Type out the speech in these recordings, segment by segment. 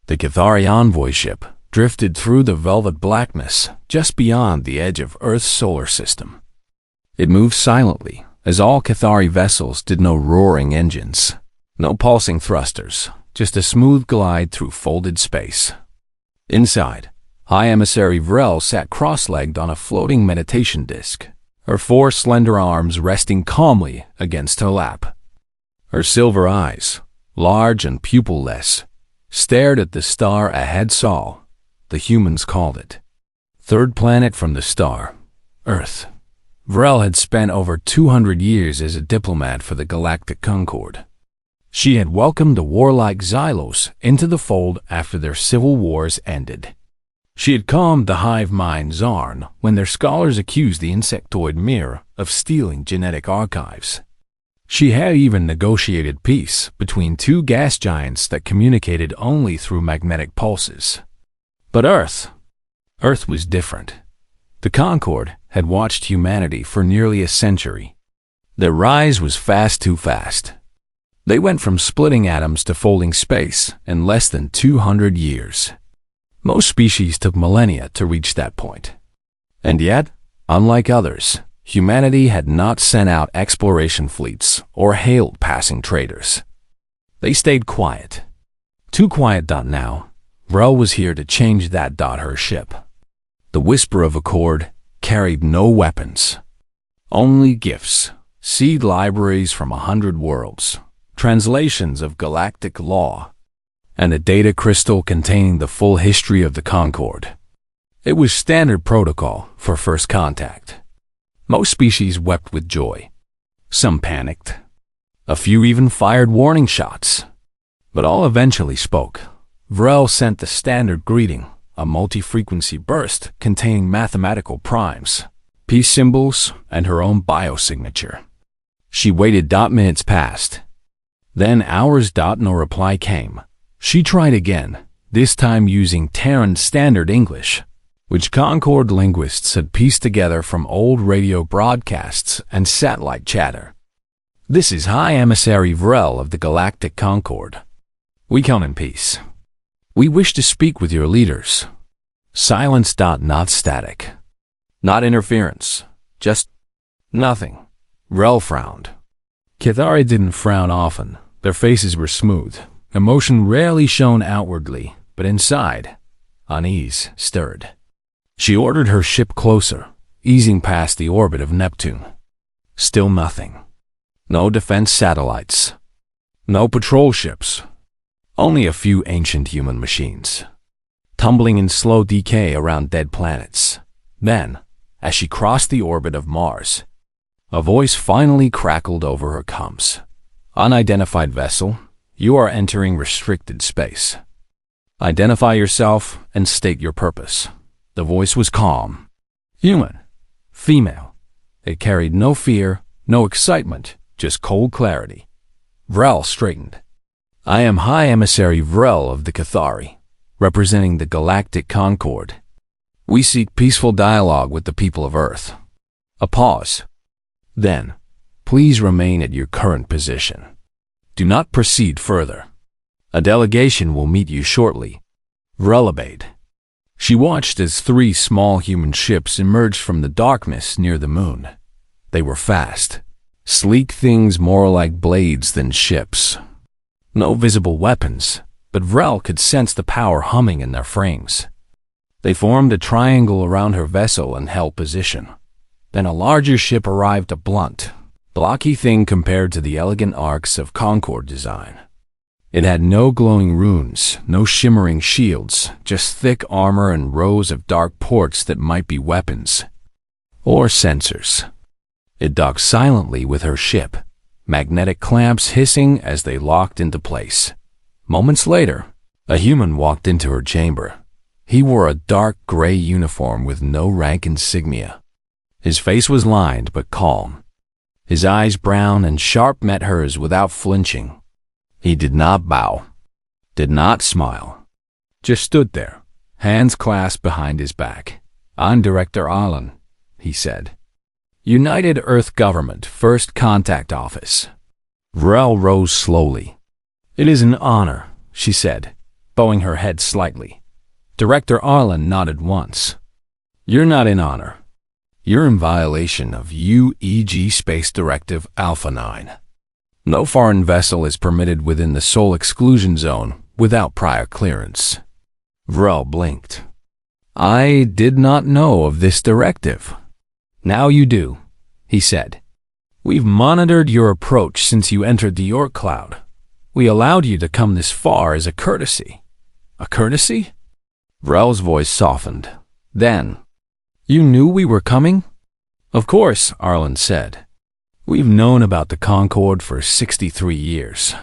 The Cathari envoy ship drifted through the velvet blackness just beyond the edge of Earth's solar system. It moved silently, as all Cathari vessels did. No roaring engines, no pulsing thrusters, just a smooth glide through folded space. Inside, High Emissary Vrel sat cross-legged on a floating meditation disc, her 4 slender arms resting calmly against her lap. Her silver eyes, large and pupil-less, stared at the star ahead. Sol, the humans called it. Third planet from the star, Earth. Vrel had spent over 200 years as a diplomat for the Galactic Concord. She had welcomed the warlike Xylos into the fold after their civil wars ended. She had calmed the hive mind Zarn when their scholars accused the insectoid Mir of stealing genetic archives. She had even negotiated peace between 2 gas giants that communicated only through magnetic pulses. But Earth was different. The Concord had watched humanity for nearly a century. Their rise was too fast. They went from splitting atoms to folding space in less than 200 years. Most species took millennia to reach that point. And yet, unlike others, humanity had not sent out exploration fleets or hailed passing traders. They stayed quiet. Too quiet. Now, Vrel was here to change that. Her ship, the Whisper of Accord, carried no weapons. Only gifts, seed libraries from 100 worlds, translations of galactic law, and a data crystal containing the full history of the Concord. It was standard protocol for first contact. Most species wept with joy. Some panicked. A few even fired warning shots. But all eventually spoke. Vrel sent the standard greeting, a multi-frequency burst containing mathematical primes, peace symbols, and her own biosignature. She waited. Minutes passed. Then hours. No reply came. She tried again, this time using Terran Standard English, which Concord linguists had pieced together from old radio broadcasts and satellite chatter. This is High Emissary Vrel of the Galactic Concord. We come in peace. We wish to speak with your leaders. Silence. Not static. Not interference. Just nothing. Vrel frowned. Cathari didn't frown often. Their faces were smooth. Emotion rarely shone outwardly, but inside, unease stirred. She ordered her ship closer, easing past the orbit of Neptune. Still nothing. No defense satellites. No patrol ships. Only a few ancient human machines, tumbling in slow decay around dead planets. Then, as she crossed the orbit of Mars, a voice finally crackled over her comms. Unidentified vessel, you are entering restricted space. Identify yourself and state your purpose. The voice was calm. Human. Female. It carried no fear, no excitement, just cold clarity. Vrel straightened. I am High Emissary Vrel of the Cathari, representing the Galactic Concord. We seek peaceful dialogue with the people of Earth. A pause. Then, please remain at your current position. Do not proceed further. A delegation will meet you shortly. Vrel obeyed. She watched as 3 small human ships emerged from the darkness near the moon. They were fast, sleek things more like blades than ships. No visible weapons, but Vrel could sense the power humming in their frames. They formed a triangle around her vessel and held position. Then a larger ship arrived, a blunt, blocky thing compared to the elegant arcs of Concord design. It had no glowing runes, no shimmering shields, just thick armor and rows of dark ports that might be weapons or sensors. It docked silently with her ship, magnetic clamps hissing as they locked into place. Moments later, a human walked into her chamber. He wore a dark gray uniform with no rank insignia. His face was lined but calm. His eyes, brown and sharp, met hers without flinching. He did not bow, did not smile, just stood there, hands clasped behind his back. I'm Director Allen, he said. United Earth Government, First Contact Office. Vrel rose slowly. It is an honor, she said, bowing her head slightly. Director Arlen nodded once. You're not in honor. You're in violation of UEG Space Directive Alpha 9. No foreign vessel is permitted within the Sol exclusion zone without prior clearance. Vrel blinked. I did not know of this directive. Now you do, he said. We've monitored your approach since you entered the York Cloud. We allowed you to come this far as a courtesy. A courtesy? Vrel's voice softened. Then, you knew we were coming? Of course, Arlen said. We've known about the Concorde for 63 years.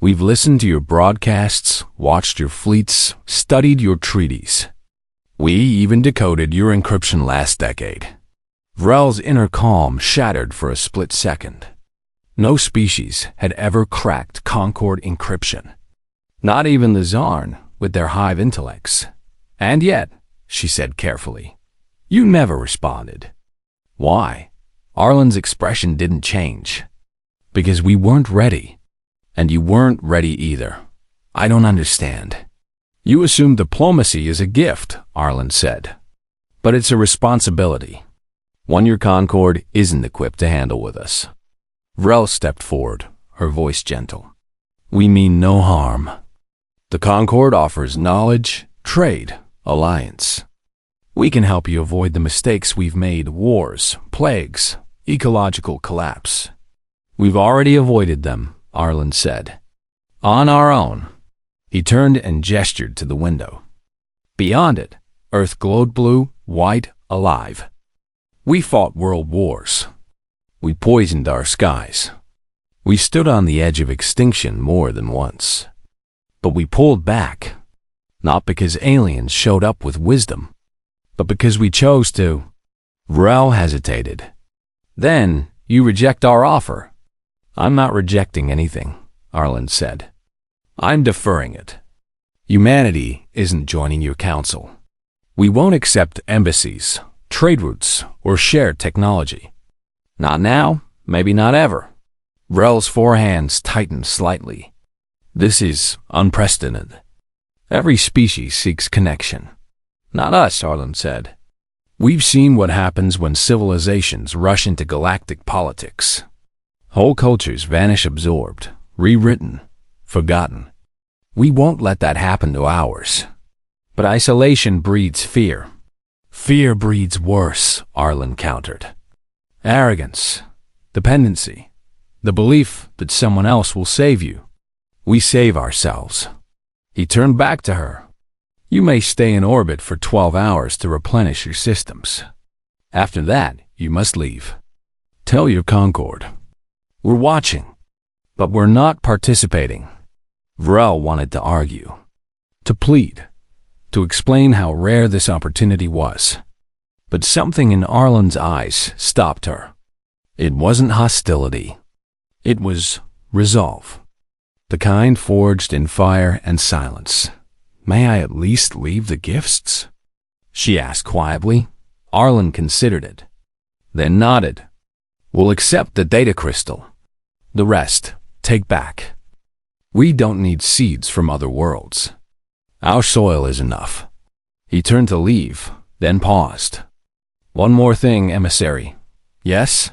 We've listened to your broadcasts, watched your fleets, studied your treaties. We even decoded your encryption last decade. Vrel's inner calm shattered for a split second. No species had ever cracked Concorde encryption. Not even the Zarn, with their hive intellects. And yet, she said carefully, you never responded. Why? Arlen's expression didn't change. Because we weren't ready. And you weren't ready either. I don't understand. You assume diplomacy is a gift, Arlen said. But it's a responsibility. One your Concorde isn't equipped to handle with us. Vrel stepped forward, her voice gentle. We mean no harm. The Concorde offers knowledge, trade, alliance. We can help you avoid the mistakes we've made, wars, plagues, ecological collapse. We've already avoided them, Arlen said. On our own. He turned and gestured to the window. Beyond it, Earth glowed blue, white, alive. We fought world wars. We poisoned our skies. We stood on the edge of extinction more than once. But we pulled back, not because aliens showed up with wisdom, but because we chose to. Vrel hesitated. Then you reject our offer. I'm not rejecting anything, Arlen said. I'm deferring it. Humanity isn't joining your council. We won't accept embassies, trade routes, or shared technology. Not now, maybe not ever. Vrel's forehands tightened slightly. This is unprecedented. Every species seeks connection. Not us, Arlen said. We've seen what happens when civilizations rush into galactic politics. Whole cultures vanish absorbed, rewritten, forgotten. We won't let that happen to ours. But isolation breeds fear. Fear breeds worse, Arlen countered. Arrogance, dependency, the belief that someone else will save you. We save ourselves. He turned back to her. You may stay in orbit for 12 hours to replenish your systems. After that, you must leave. Tell your Concorde. We're watching, but we're not participating. Vrel wanted to argue, to plead, to explain how rare this opportunity was. But something in Arlen's eyes stopped her. It wasn't hostility. It was resolve. The kind forged in fire and silence. May I at least leave the gifts? She asked quietly. Arlen considered it, then nodded. We'll accept the data crystal. The rest, take back. We don't need seeds from other worlds. Our soil is enough. He turned to leave, then paused. One more thing, emissary. Yes?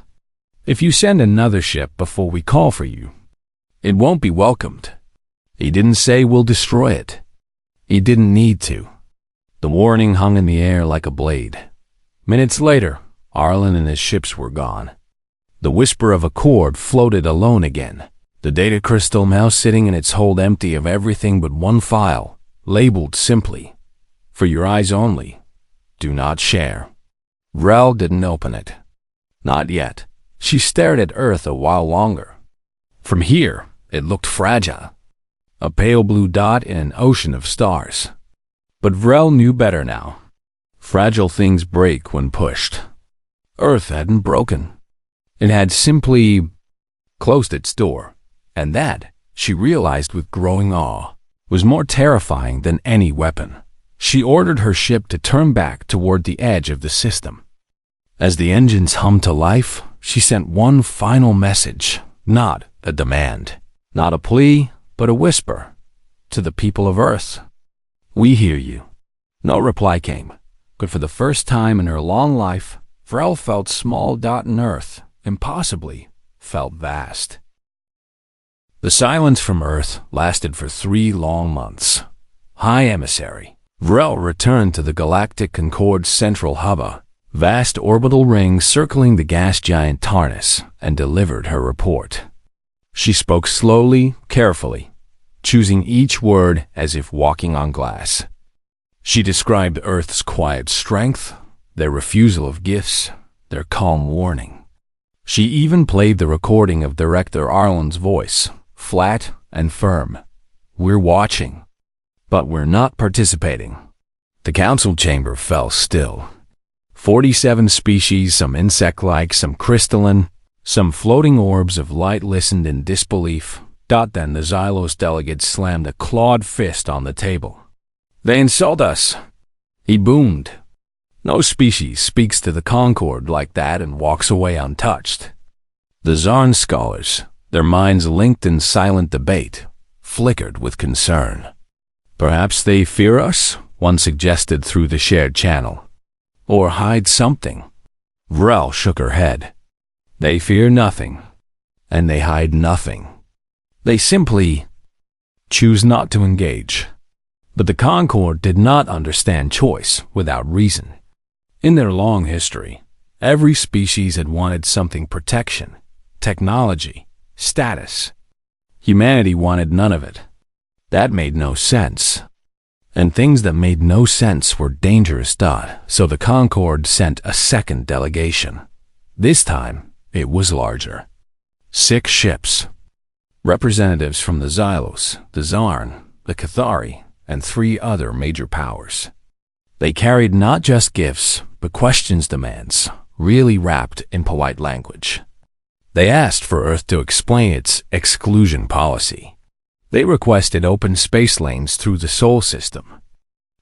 If you send another ship before we call for you, it won't be welcomed. He didn't say we'll destroy it. He didn't need to. The warning hung in the air like a blade. Minutes later, Arlen and his ships were gone. The whisper of a cord floated alone again. The data crystal now sitting in its hold empty of everything but one file, labeled simply, for your eyes only. Do not share. Vrel didn't open it. Not yet. She stared at Earth a while longer. From here, it looked fragile. A pale blue dot in an ocean of stars. But Vrel knew better now. Fragile things break when pushed. Earth hadn't broken. It had simply closed its door. And that, she realized with growing awe, was more terrifying than any weapon. She ordered her ship to turn back toward the edge of the system. As the engines hummed to life, she sent one final message, not a demand, not a plea, but a whisper. to the people of Earth. We hear you. No reply came, but for the first time in her long life, Vrel felt small in Earth, impossibly felt vast. The silence from Earth lasted for 3 long months. High Emissary Vrel returned to the Galactic Concorde's central hub, a vast orbital ring circling the gas giant Tarnus, and delivered her report. She spoke slowly, carefully, choosing each word as if walking on glass. She described Earth's quiet strength, their refusal of gifts, their calm warning. She even played the recording of Director Arlen's voice, flat and firm. We're watching, but we're not participating. The council chamber fell still. 47 species, some insect-like, some crystalline, some floating orbs of light listened in disbelief. Then the Xylos delegate slammed a clawed fist on the table. They insult us, he boomed. No species speaks to the Concorde like that and walks away untouched. The Zarn scholars, their minds linked in silent debate, flickered with concern. Perhaps they fear us, one suggested through the shared channel. Or hide something. Vrel shook her head. They fear nothing, and they hide nothing. They simply choose not to engage. But the Concorde did not understand choice without reason. In their long history, every species had wanted something: protection, technology, status. Humanity wanted none of it. That made no sense. And things that made no sense were dangerous. So the Concorde sent a second delegation. This time, it was larger. 6 ships. Representatives from the Xylos, the Zarn, the Cathari, and 3 other major powers. They carried not just gifts, but questions, demands, really wrapped in polite language. They asked for Earth to explain its exclusion policy. They requested open space lanes through the Sol system.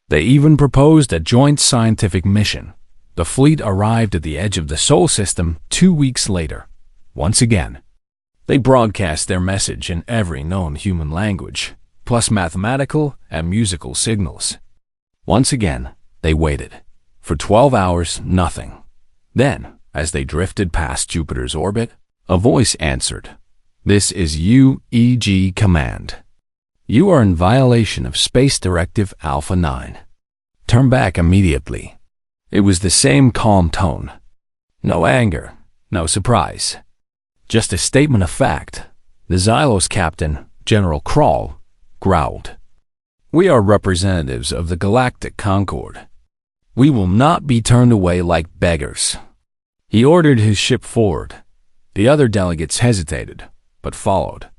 They even proposed a joint scientific mission. The fleet arrived at the edge of the Sol system 2 weeks later. Once again, they broadcast their message in every known human language, plus mathematical and musical signals. Once again, they waited. For 12 hours, nothing. Then, as they drifted past Jupiter's orbit, a voice answered. This is UEG command. You are in violation of Space Directive Alpha 9. Turn back immediately. It was the same calm tone. No anger, no surprise. Just a statement of fact. The Xylos captain, General Krall, growled. We are representatives of the Galactic Concorde. We will not be turned away like beggars. He ordered his ship forward. The other delegates hesitated, but followed.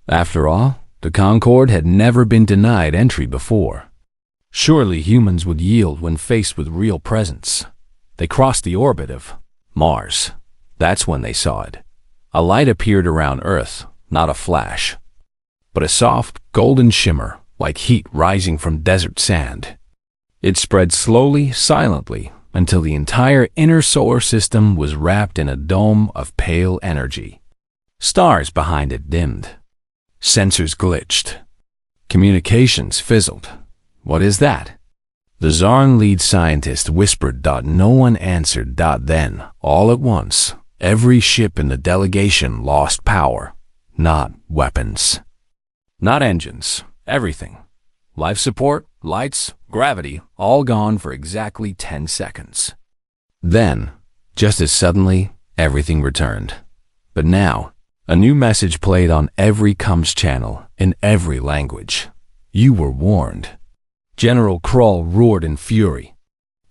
After all, the Concorde had never been denied entry before. Surely humans would yield when faced with real presence. They crossed the orbit of Mars. That's when they saw it. A light appeared around Earth, not a flash, but a soft, golden shimmer, like heat rising from desert sand. It spread slowly, silently, until the entire inner solar system was wrapped in a dome of pale energy. Stars behind it dimmed. Sensors glitched. Communications fizzled. What is that? The Zarn lead scientist whispered. No one answered. Then, all at once, every ship in the delegation lost power. Not weapons. Not engines. Everything. Life support, lights, gravity, all gone for exactly 10 seconds. Then, just as suddenly, everything returned. But now, a new message played on every comms channel in every language. You were warned. General Krall roared in fury.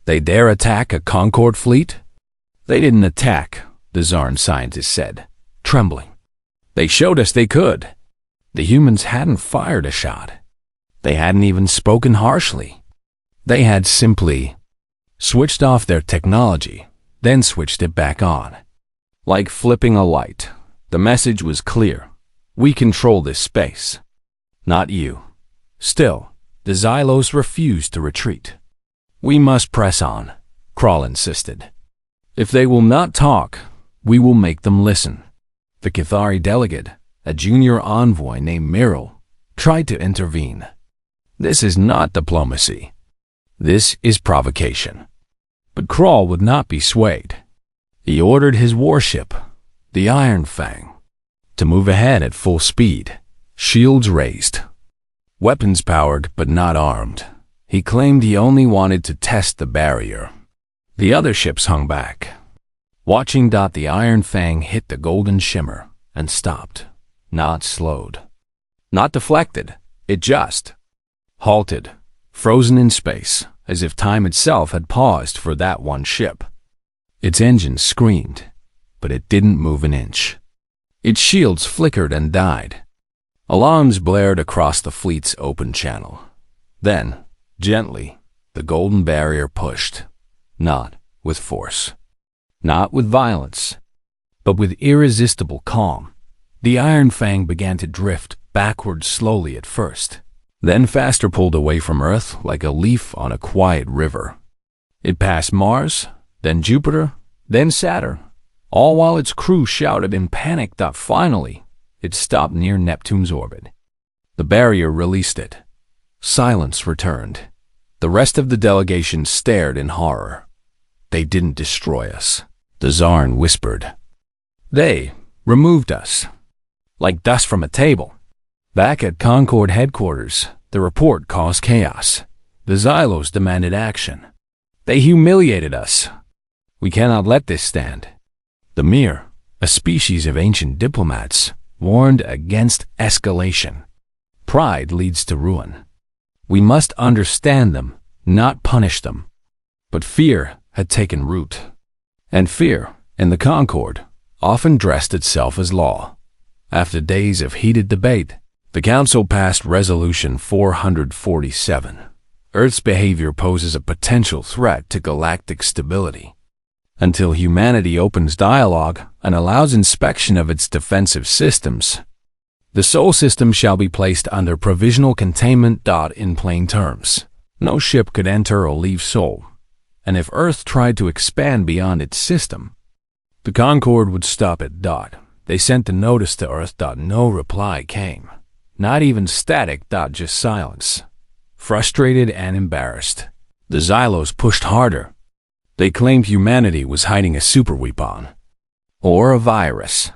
They dare attack a Concorde fleet? They didn't attack, the Zarn scientist said, trembling. They showed us they could. The humans hadn't fired a shot. They hadn't even spoken harshly. They had simply switched off their technology, then switched it back on. Like flipping a light, the message was clear. We control this space. Not you. Still, the Xylos refused to retreat. We must press on, Krall insisted. If they will not talk, we will make them listen. The Cathari delegate, a junior envoy named Miral, tried to intervene. This is not diplomacy. This is provocation. But Crawl would not be swayed. He ordered his warship, the Iron Fang, to move ahead at full speed, shields raised, weapons powered but not armed. He claimed he only wanted to test the barrier. The other ships hung back, watching. The Iron Fang hit the golden shimmer and stopped, not slowed, not deflected. It just halted, frozen in space, as if time itself had paused for that one ship. Its engines screamed, but it didn't move an inch. Its shields flickered and died. Alarms blared across the fleet's open channel. Then, gently, the golden barrier pushed, not with force, not with violence, but with irresistible calm. The Iron Fang began to drift backward slowly at first, then faster, pulled away from Earth like a leaf on a quiet river. It passed Mars, then Jupiter, then Saturn, all while its crew shouted in panic. Finally, it stopped near Neptune's orbit. The barrier released it. Silence returned. The rest of the delegation stared in horror. They didn't destroy us, the Tsarn whispered. They removed us, like dust from a table. Back at Concord headquarters, the report caused chaos. The Xylos demanded action. They humiliated us. We cannot let this stand. The Mir, a species of ancient diplomats, warned against escalation. Pride leads to ruin. We must understand them, not punish them. But fear had taken root. And fear, in the Concord, often dressed itself as law. After days of heated debate, the Council passed Resolution 447. Earth's behavior poses a potential threat to galactic stability. Until humanity opens dialogue and allows inspection of its defensive systems, the Sol system shall be placed under provisional containment. In plain terms, no ship could enter or leave Sol, and if Earth tried to expand beyond its system, the Concord would stop it. They sent a notice to Earth. No reply came. Not even static. Just silence. Frustrated and embarrassed, the Xylos pushed harder. They claimed humanity was hiding a superweapon, or a virus,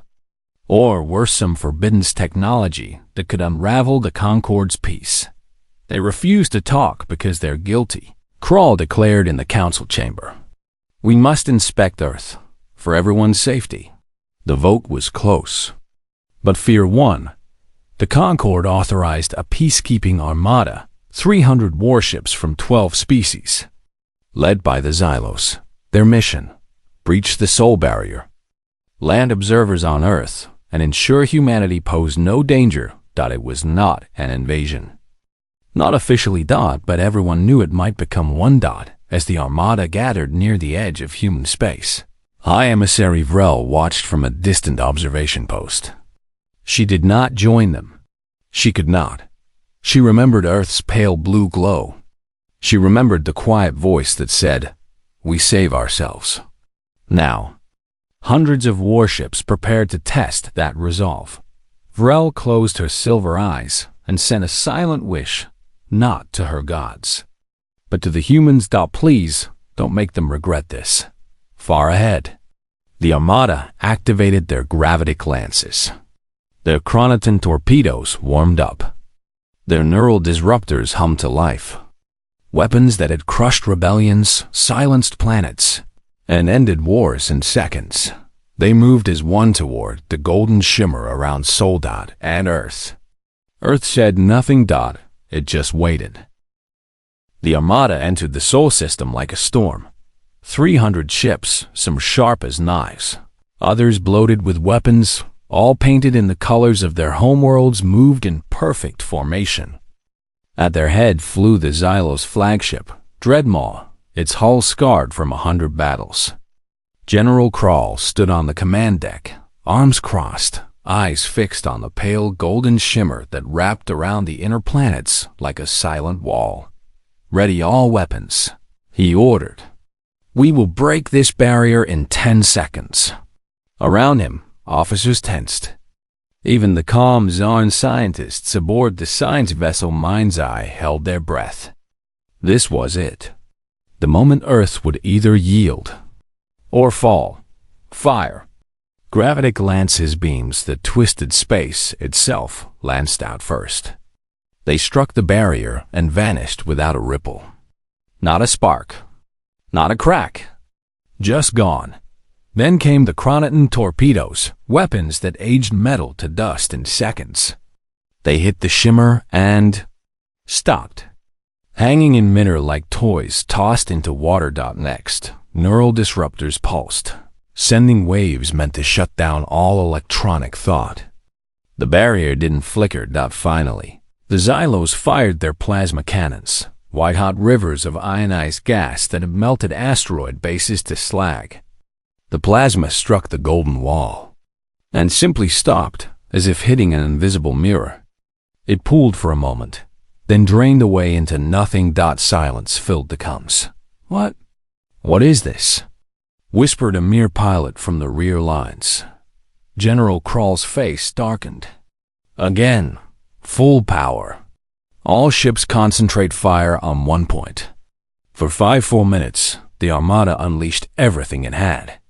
or worse, some forbidden technology that could unravel the Concord's peace. They refused to talk because they're guilty. Crawl declared in the council chamber, "We must inspect Earth, for everyone's safety." The vote was close, but fear won. The Concord authorized a peacekeeping armada, 300 warships from 12 species, led by the Xylos. Their mission: breach the Sol barrier, land observers on Earth, and ensure humanity posed no danger. It was not an invasion. Not officially. But everyone knew it might become one. As the armada gathered near the edge of human space, High Emissary Vrel watched from a distant observation post. She did not join them. She could not. She remembered Earth's pale blue glow. She remembered the quiet voice that said, "We save ourselves." Now, hundreds of warships prepared to test that resolve. Vrel closed her silver eyes and sent a silent wish, not to her gods, but to the humans. Please, don't make them regret this. Far ahead, the armada activated their gravitic lances. Their chronoton torpedoes warmed up. Their neural disruptors hummed to life. Weapons that had crushed rebellions, silenced planets, and ended wars in seconds. They moved as one toward the golden shimmer around Sol. And Earth. Earth said nothing. It just waited. The armada entered the Sol system like a storm. 300 ships, some sharp as knives, others bloated with weapons, all painted in the colors of their homeworlds, moved in perfect formation. At their head flew the Xylos flagship, Dreadmaw, its hull scarred from 100 battles. General Crawl stood on the command deck, arms crossed, eyes fixed on the pale golden shimmer that wrapped around the inner planets like a silent wall. "Ready all weapons," he ordered. "We will break this barrier in 10 seconds. Around him, officers tensed. Even the calm Zarn scientists aboard the science vessel Mind's Eye held their breath. This was it. The moment Earth would either yield or fall. Fire. Gravity lanced his beams that twisted space itself lanced out first. They struck the barrier and vanished without a ripple. Not a spark. Not a crack. Just gone. Then came the chronoton torpedoes, weapons that aged metal to dust in seconds. They hit the shimmer and stopped. Hanging in midair like toys tossed into water. Next, neural disruptors pulsed, sending waves meant to shut down all electronic thought. The barrier didn't flicker. Finally, the Xylos fired their plasma cannons, white-hot rivers of ionized gas that had melted asteroid bases to slag. The plasma struck the golden wall and simply stopped, as if hitting an invisible mirror. It pooled for a moment, then drained away into nothing. Silence filled the comms. What is this? Whispered a mere pilot from the rear lines. General Krall's face darkened. Again, full power. All ships concentrate fire on one point. For 5 full minutes, the Armada unleashed everything it had.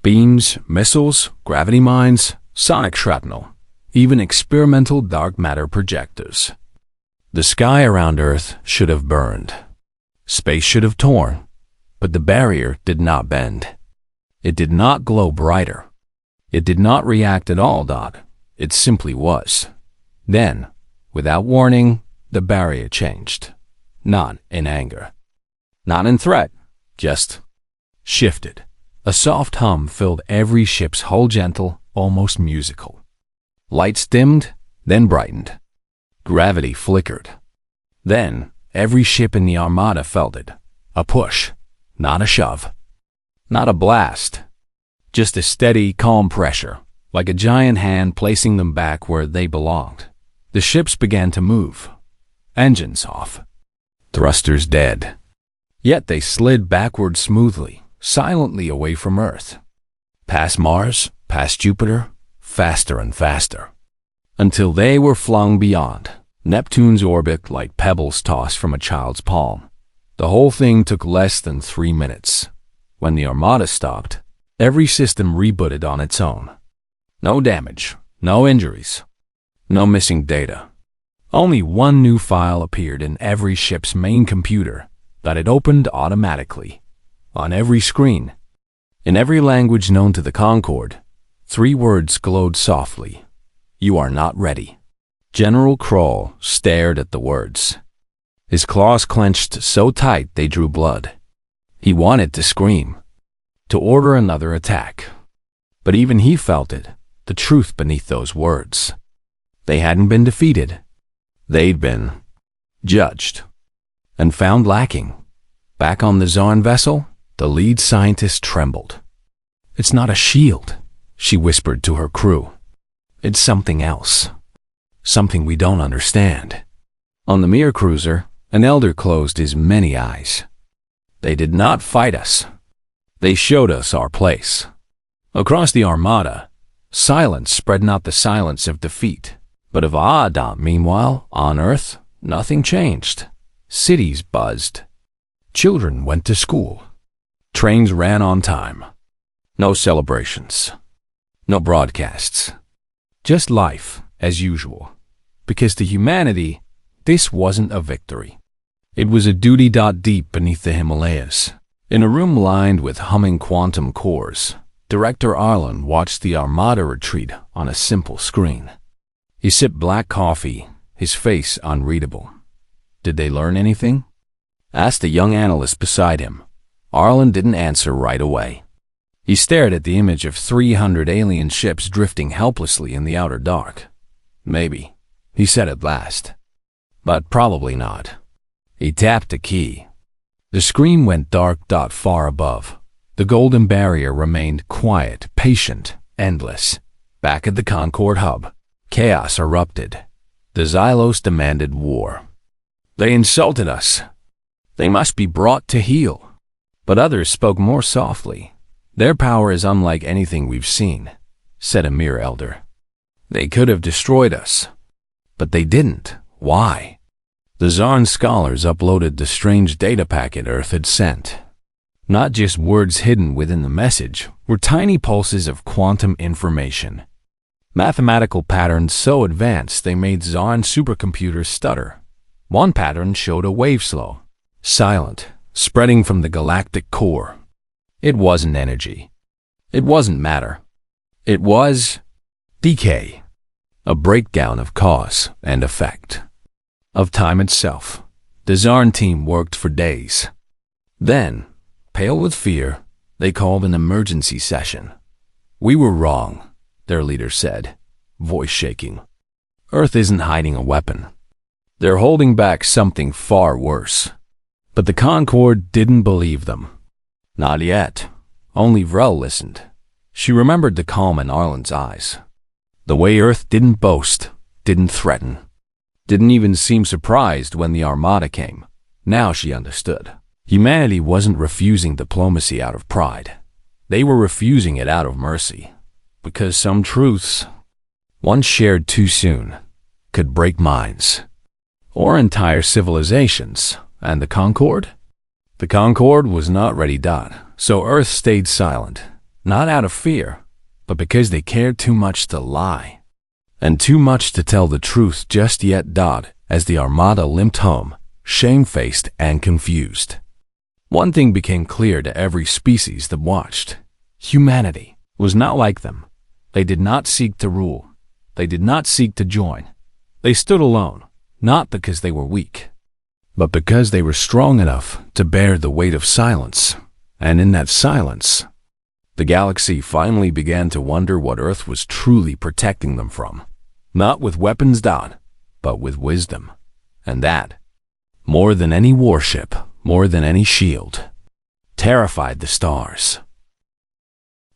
Beams, missiles, gravity mines, sonic shrapnel, even experimental dark matter projectors. The sky around Earth should have burned. Space should have torn, but the barrier did not bend. It did not glow brighter. It did not react at all. It simply was. Then, without warning, the barrier changed. Not in anger. Not in threat. Just shifted. A soft hum filled every ship's hull, gentle, almost musical. Lights dimmed, then brightened. Gravity flickered. Then, every ship in the Armada felt it. A push, not a shove. Not a blast. Just a steady, calm pressure, like a giant hand placing them back where they belonged. The ships began to move. Engines off. Thrusters dead. Yet they slid backward smoothly, silently away from Earth. Past Mars, past Jupiter, faster and faster. Until they were flung beyond Neptune's orbit like pebbles tossed from a child's palm. The whole thing took less than 3 minutes. When the Armada stopped, every system rebooted on its own. No damage, no injuries, no missing data. Only one new file appeared in every ship's main computer that it opened automatically. On every screen, in every language known to the Concorde, 3 words glowed softly. You are not ready. General Krall stared at the words. His claws clenched so tight they drew blood. He wanted to scream, to order another attack. But even he felt it, the truth beneath those words. They hadn't been defeated. They'd been judged and found lacking. Back on the Zarn vessel, the lead scientist trembled. It's not a shield, she whispered to her crew. It's something else. Something we don't understand. On the Mir cruiser, an elder closed his many eyes. They did not fight us. They showed us our place. Across the Armada, silence spread, not the silence of defeat, but of awe. Meanwhile, on Earth, nothing changed. Cities buzzed. Children went to school. Trains ran on time. No celebrations. No broadcasts. Just life, as usual. Because to humanity, this wasn't a victory. It was a duty. Deep beneath the Himalayas, in a room lined with humming quantum cores, Director Arlen watched the Armada retreat on a simple screen. He sipped black coffee, his face unreadable. Did they learn anything? Asked the young analyst beside him. Arlen didn't answer right away. He stared at the image of 300 alien ships drifting helplessly in the outer dark. Maybe, he said at last. But probably not. He tapped a key. The screen went dark. Far above, the golden barrier remained quiet, patient, endless. Back at the Concorde hub, chaos erupted. The Xylos demanded war. They insulted us. They must be brought to heel. But others spoke more softly. Their power is unlike anything we've seen, said a Mir elder. They could have destroyed us. But they didn't. Why? The Zarn scholars uploaded the strange data packet Earth had sent. Not just words hidden within the message, were tiny pulses of quantum information. Mathematical patterns so advanced they made Zarn supercomputers stutter. One pattern showed a wave slow, silent, spreading from the galactic core. It wasn't energy. It wasn't matter. It was decay, a breakdown of cause and effect, of time itself. The Zarn team worked for days. Then, pale with fear, they called an emergency session. "We were wrong," their leader said, voice shaking. "Earth isn't hiding a weapon. They're holding back something far worse." But the Concorde didn't believe them. Not yet. Only Vrel listened. She remembered the calm in Arlen's eyes. The way Earth didn't boast, didn't threaten, didn't even seem surprised when the Armada came. Now she understood. Humanity wasn't refusing diplomacy out of pride. They were refusing it out of mercy. Because some truths, once shared too soon, could break minds. Or entire civilizations. And the Concorde? The Concorde was not ready. So Earth stayed silent. Not out of fear, but because they cared too much to lie. And too much to tell the truth just yet. As the Armada limped home, shamefaced and confused. One thing became clear to every species that watched. Humanity was not like them. They did not seek to rule. They did not seek to join. They stood alone, not because they were weak, but because they were strong enough to bear the weight of silence. And in that silence, the galaxy finally began to wonder what Earth was truly protecting them from. Not with weapons, but with wisdom. And that, more than any warship, more than any shield, terrified the stars.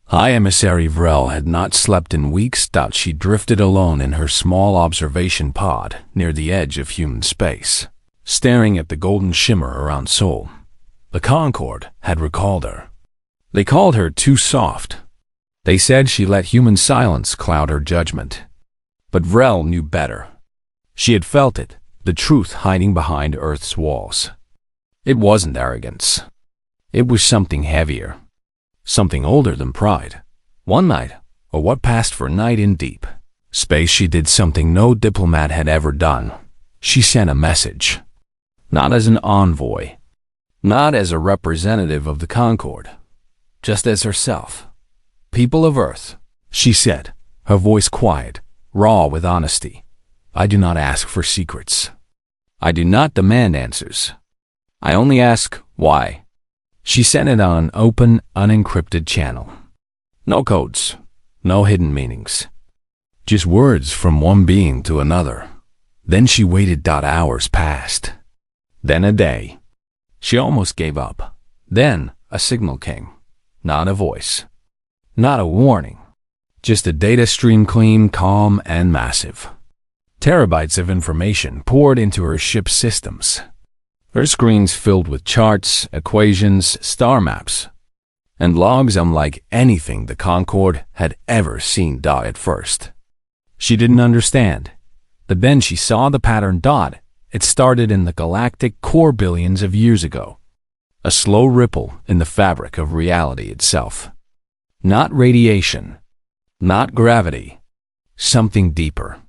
High Emissary Vrel had not slept in weeks. She drifted alone in her small observation pod near the edge of human space, staring at the golden shimmer around Sol. The Concorde had recalled her. They called her too soft. They said she let human silence cloud her judgment. But Vrel knew better. She had felt it, the truth hiding behind Earth's walls. It wasn't arrogance. It was something heavier. Something older than pride. One night, or what passed for a night in deep space, she did something no diplomat had ever done. She sent a message. Not as an envoy. Not as a representative of the Concorde. Just as herself. "People of Earth," she said, her voice quiet, raw with honesty. "I do not ask for secrets. I do not demand answers. I only ask why." She sent it on an open, unencrypted channel. No codes, no hidden meanings. Just words from one being to another. Then she waited. Hours passed. Then a day. She almost gave up. Then a signal came. Not a voice. Not a warning. Just a data stream, clean, calm, and massive. Terabytes of information poured into her ship's systems. Her screens filled with charts, equations, star maps, and logs unlike anything the Concorde had ever seen. At first, she didn't understand. But then she saw the pattern. It started in the galactic core billions of years ago. A slow ripple in the fabric of reality itself. Not radiation. Not gravity. Something deeper.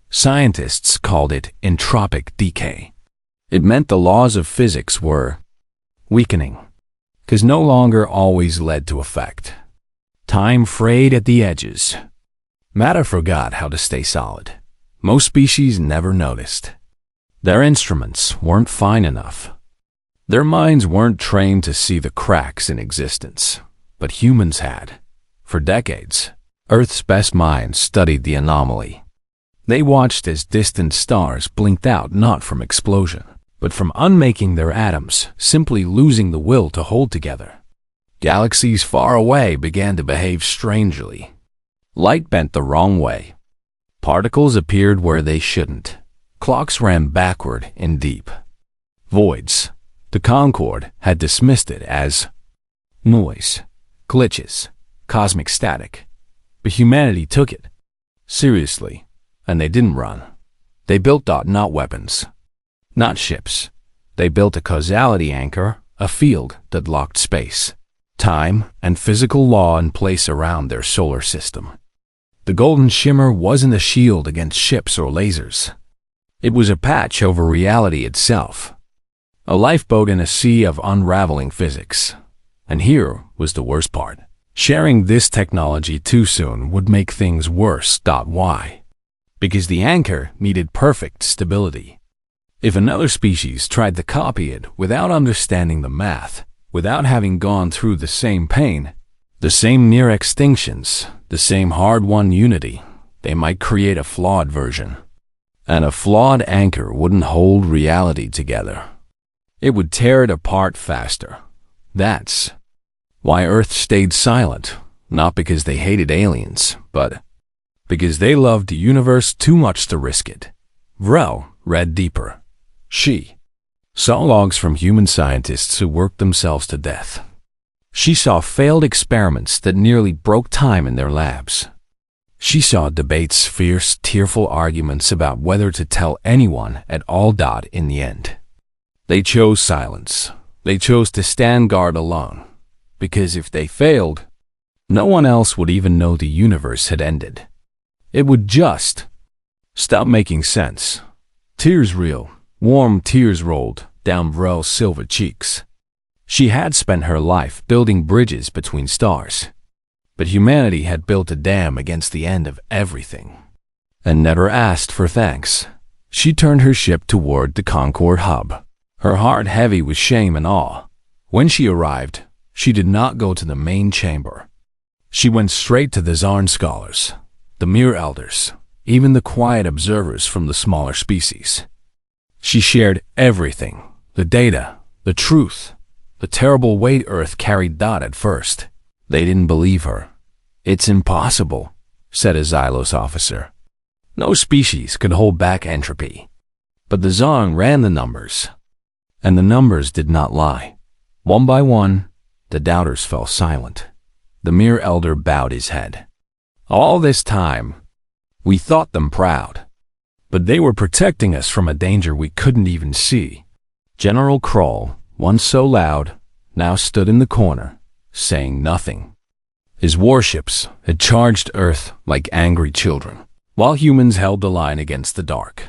Scientists called it entropic decay. It meant the laws of physics were weakening, because no longer always led to effect. Time frayed at the edges. Matter forgot how to stay solid. Most species never noticed. Their instruments weren't fine enough. Their minds weren't trained to see the cracks in existence, but humans had. For decades, Earth's best minds studied the anomaly. They watched as distant stars blinked out not from explosion, but from unmaking their atoms, simply losing the will to hold together. Galaxies far away began to behave strangely. Light bent the wrong way. Particles appeared where they shouldn't. Clocks ran backward in deep voids. The Concorde had dismissed it as noise, glitches, cosmic static. But humanity took it. Seriously. And they didn't run. They built not weapons, not ships. They built a causality anchor, a field that locked space, time, and physical law in place around their solar system. The golden shimmer wasn't a shield against ships or lasers. It was a patch over reality itself. A lifeboat in a sea of unraveling physics. And here was the worst part. Sharing this technology too soon would make things worse. Why? Because the anchor needed perfect stability. If another species tried to copy it without understanding the math, without having gone through the same pain, the same near extinctions, the same hard-won unity, they might create a flawed version. And a flawed anchor wouldn't hold reality together. It would tear it apart faster. That's why Earth stayed silent, not because they hated aliens, but because they loved the universe too much to risk it. Vrel read deeper. She saw logs from human scientists who worked themselves to death. She saw failed experiments that nearly broke time in their labs. She saw debates, fierce, tearful arguments about whether to tell anyone at all. In the end, they chose silence. They chose to stand guard alone. Because if they failed, no one else would even know the universe had ended. It would just stop making sense. Tears real, warm tears rolled down Vrel's silver cheeks. She had spent her life building bridges between stars. But humanity had built a dam against the end of everything. And never asked for thanks. She turned her ship toward the Concord hub, her heart heavy with shame and awe. When she arrived, she did not go to the main chamber. She went straight to the Zarn scholars, the mere elders, even the quiet observers from the smaller species. She shared everything, the data, the truth, the terrible weight Earth carried. At first, they didn't believe her. It's impossible, said a Xylos officer. No species could hold back entropy. But the Zarn ran the numbers, and the numbers did not lie. One by one, the doubters fell silent. The mere elder bowed his head. All this time, we thought them proud. But they were protecting us from a danger we couldn't even see. General Kroll, once so loud, now stood in the corner, saying nothing. His warships had charged Earth like angry children, while humans held the line against the dark.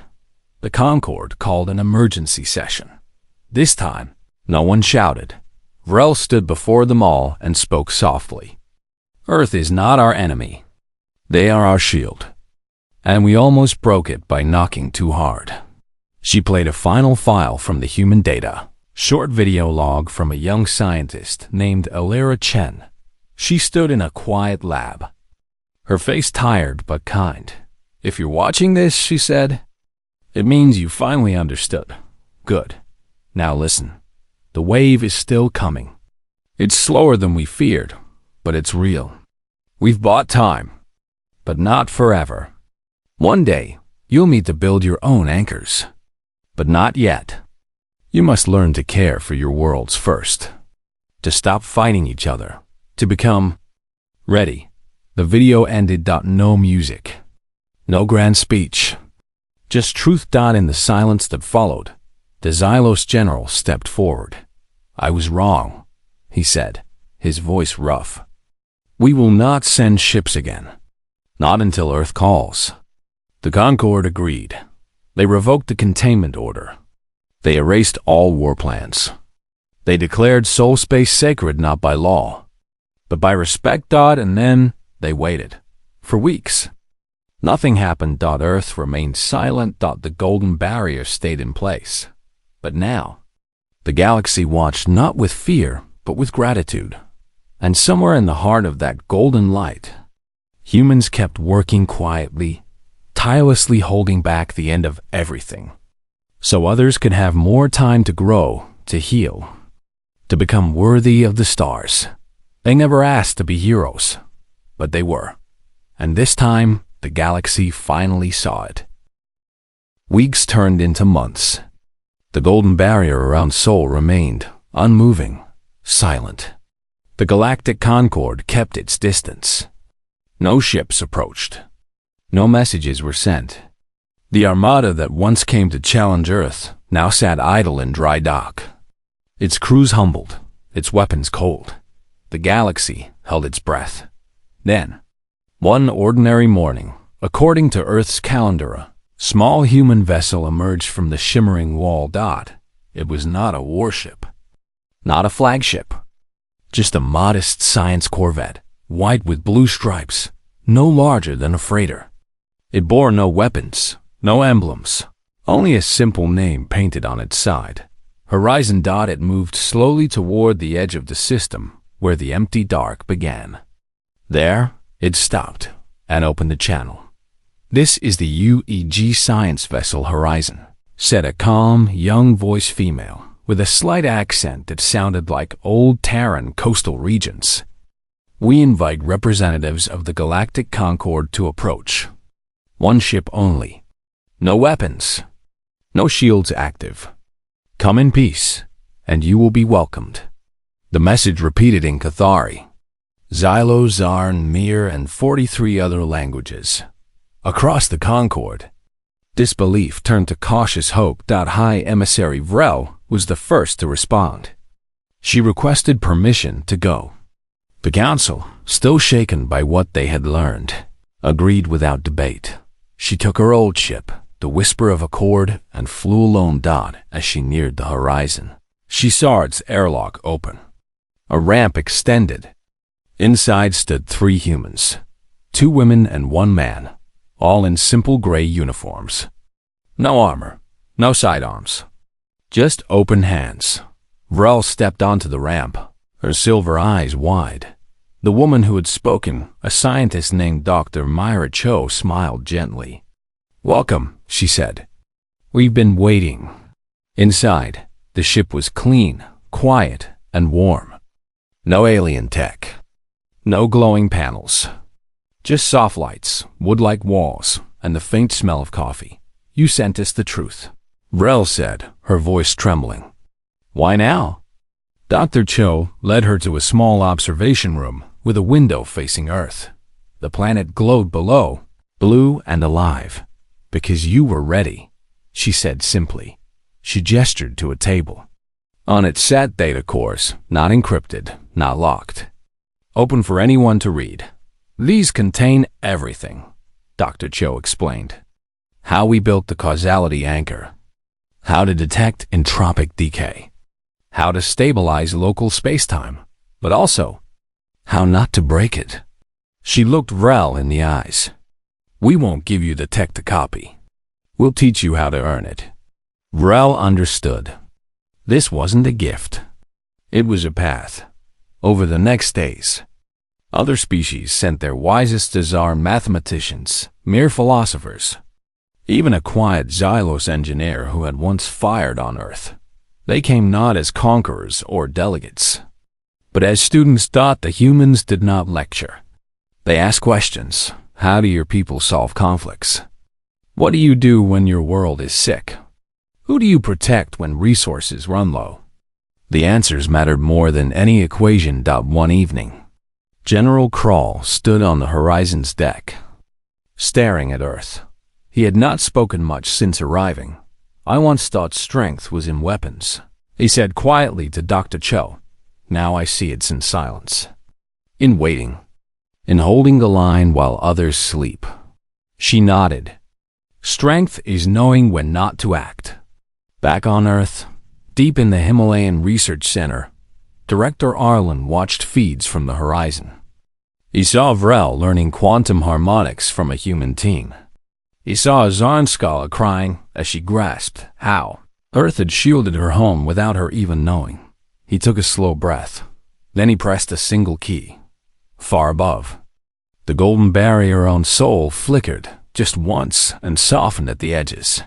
The Concord called an emergency session. This time, no one shouted. Vrel stood before them all and spoke softly. Earth is not our enemy. They are our shield. And we almost broke it by knocking too hard. She played a final file from the human data, short video log from a young scientist named Alera Chen. She stood in a quiet lab, her face tired but kind. If you're watching this, she said, it means you finally understood. Good. Now listen. The wave is still coming. It's slower than we feared, but it's real. We've bought time, but not forever. One day, you'll need to build your own anchors. But not yet. You must learn to care for your worlds first. To stop fighting each other. To become ready. The video ended. No music. No grand speech. Just truth. In the silence that followed, the Xylos general stepped forward. I was wrong, he said, his voice rough. We will not send ships again. Not until Earth calls. The Concord agreed. They revoked the containment order. They erased all war plans. They declared soul space sacred not by law, but by respect. And then they waited. For weeks. Nothing happened. Earth remained silent. The golden barrier stayed in place. But now, the galaxy watched not with fear, but with gratitude. And somewhere in the heart of that golden light, humans kept working quietly, tirelessly holding back the end of everything, so others could have more time to grow, to heal, to become worthy of the stars. They never asked to be heroes, but they were. And this time, the galaxy finally saw it. Weeks turned into months. The golden barrier around Sol remained, unmoving, silent. The Galactic Concord kept its distance. No ships approached. No messages were sent. The armada that once came to challenge Earth now sat idle in dry dock. Its crews humbled, its weapons cold. The galaxy held its breath. Then, one ordinary morning, according to Earth's calendar, a small human vessel emerged from the shimmering wall. It was not a warship, not a flagship, just a modest science corvette, white with blue stripes, no larger than a freighter. It bore no weapons, no emblems, only a simple name painted on its side. Horizon. It moved slowly toward the edge of the system, where the empty dark began. There, it stopped and opened the channel. "This is the UEG science vessel Horizon," said a calm, young-voiced female, with a slight accent that sounded like old Terran coastal regions. "We invite representatives of the Galactic Concord to approach. One ship only. No weapons. No shields active. Come in peace, and you will be welcomed." The message repeated in Cathari, Xylo, Zarn, Mir, and 43 other languages. Across the Concord, disbelief turned to cautious hope. High Emissary Vrel was the first to respond. She requested permission to go. The Council, still shaken by what they had learned, agreed without debate. She took her old ship, the Whisper of Accord, and flew alone. As she neared the horizon, she saw its airlock open. A ramp extended. Inside stood 3 humans, 2 women and 1 man, all in simple gray uniforms. No armor, no sidearms, just open hands. Vrel stepped onto the ramp, her silver eyes wide. The woman who had spoken, a scientist named Dr. Myra Cho, smiled gently. "Welcome," she said. "We've been waiting." Inside, the ship was clean, quiet, and warm. No alien tech. No glowing panels. Just soft lights, wood-like walls, and the faint smell of coffee. "You sent us the truth," Vrel said, her voice trembling. "Why now?" Dr. Cho led her to a small observation room with a window facing Earth. The planet glowed below, blue and alive. "Because you were ready," she said simply. She gestured to a table. On it sat data cores, not encrypted, not locked. Open for anyone to read. "These contain everything," Dr. Cho explained. "How we built the causality anchor. How to detect entropic decay. How to stabilize local spacetime. But also, how not to break it." She looked Vrel in the eyes. "We won't give you the tech to copy. We'll teach you how to earn it." Vrel understood. This wasn't a gift. It was a path. Over the next days, other species sent their wisest Dzar mathematicians, mere philosophers, even a quiet Xylos engineer who had once fired on Earth. They came not as conquerors or delegates, but as students. The humans did not lecture. They asked questions. How do your people solve conflicts? What do you do when your world is sick? Who do you protect when resources run low? The answers mattered more than any equation. One evening, General Krull stood on the Horizon's deck, staring at Earth. He had not spoken much since arriving. "I once thought strength was in weapons," he said quietly to Dr. Cho. "Now I see it's in silence, in waiting, in holding the line while others sleep." She nodded. "Strength is knowing when not to act." Back on Earth, deep in the Himalayan Research Center, Director Arlen watched feeds from the horizon. He saw Vrel learning quantum harmonics from a human teen. He saw Zarnskala crying as she grasped how Earth had shielded her home without her even knowing. He took a slow breath. Then he pressed a single key. Far above, the golden barrier on Sol flickered just once and softened at the edges.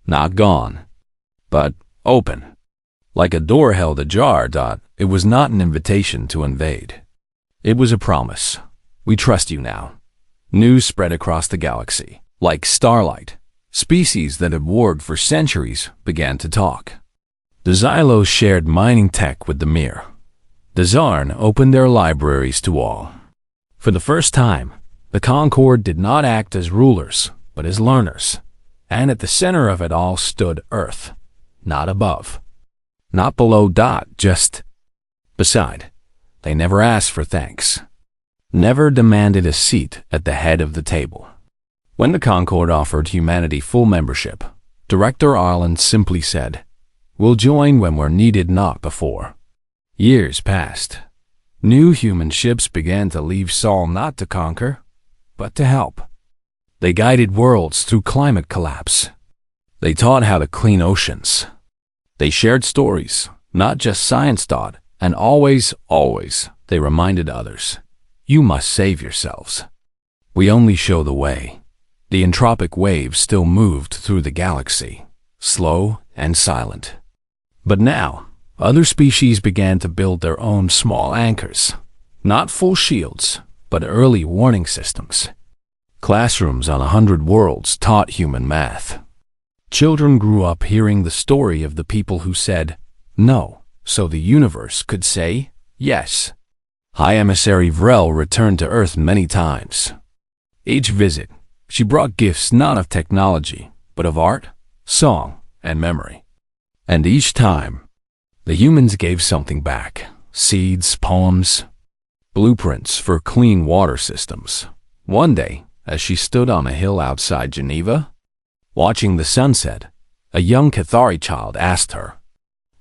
Not gone, but open. Like a door held ajar. It was not an invitation to invade. It was a promise. "We trust you now." News spread across the galaxy. Like starlight, species that had warred for centuries began to talk. The Xylos shared mining tech with the Mir. The Zarn opened their libraries to all. For the first time, The Concorde did not act as rulers, but as learners, and at the center of it all stood Earth, not above, not below. Just beside. They never asked for thanks, never demanded a seat at the head of the table. When the Concorde offered humanity full membership, Director Arlen simply said, "We'll join when we're needed, not before." Years passed. New human ships began to leave Sol not to conquer, but to help. They guided worlds through climate collapse. They taught how to clean oceans. They shared stories, not just science taught, and always, they reminded others, "You must save yourselves. We only show the way." The entropic wave still moved through the galaxy, slow and silent. But now, other species began to build their own small anchors, not full shields, but early warning systems. Classrooms on 100 worlds taught human math. Children grew up hearing the story of the people who said no, so the universe could say yes. High Emissary Vrel returned to Earth many times. Each visit, she brought gifts not of technology, but of art, song, and memory. And each time, the humans gave something back: seeds, poems, blueprints for clean water systems. One day, as she stood on a hill outside Geneva, watching the sunset, a young Cathari child asked her,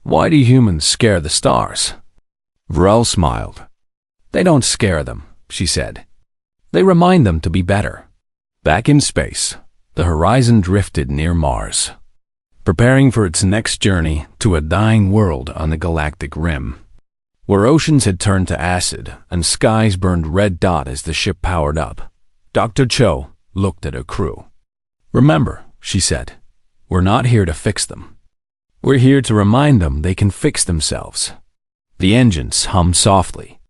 "Why do humans scare the stars?" Vrel smiled. "They don't scare them," she said. "They remind them to be better." Back in space, the horizon drifted near Mars, preparing for its next journey to a dying world on the galactic rim, where oceans had turned to acid and skies burned red dot as the ship powered up. Dr. Cho looked at her crew. "Remember," she said, "we're not here to fix them. We're here to remind them they can fix themselves." The engines hummed softly.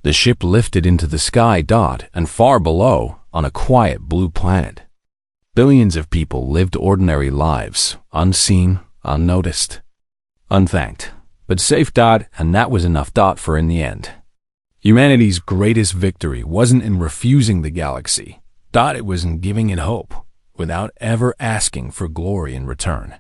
The ship lifted into the sky, and far below, on a quiet blue planet, billions of people lived ordinary lives, unseen, unnoticed, unthanked, but safe. And that was enough. For in the end, humanity's greatest victory wasn't in refusing the galaxy. It was in giving it hope, without ever asking for glory in return.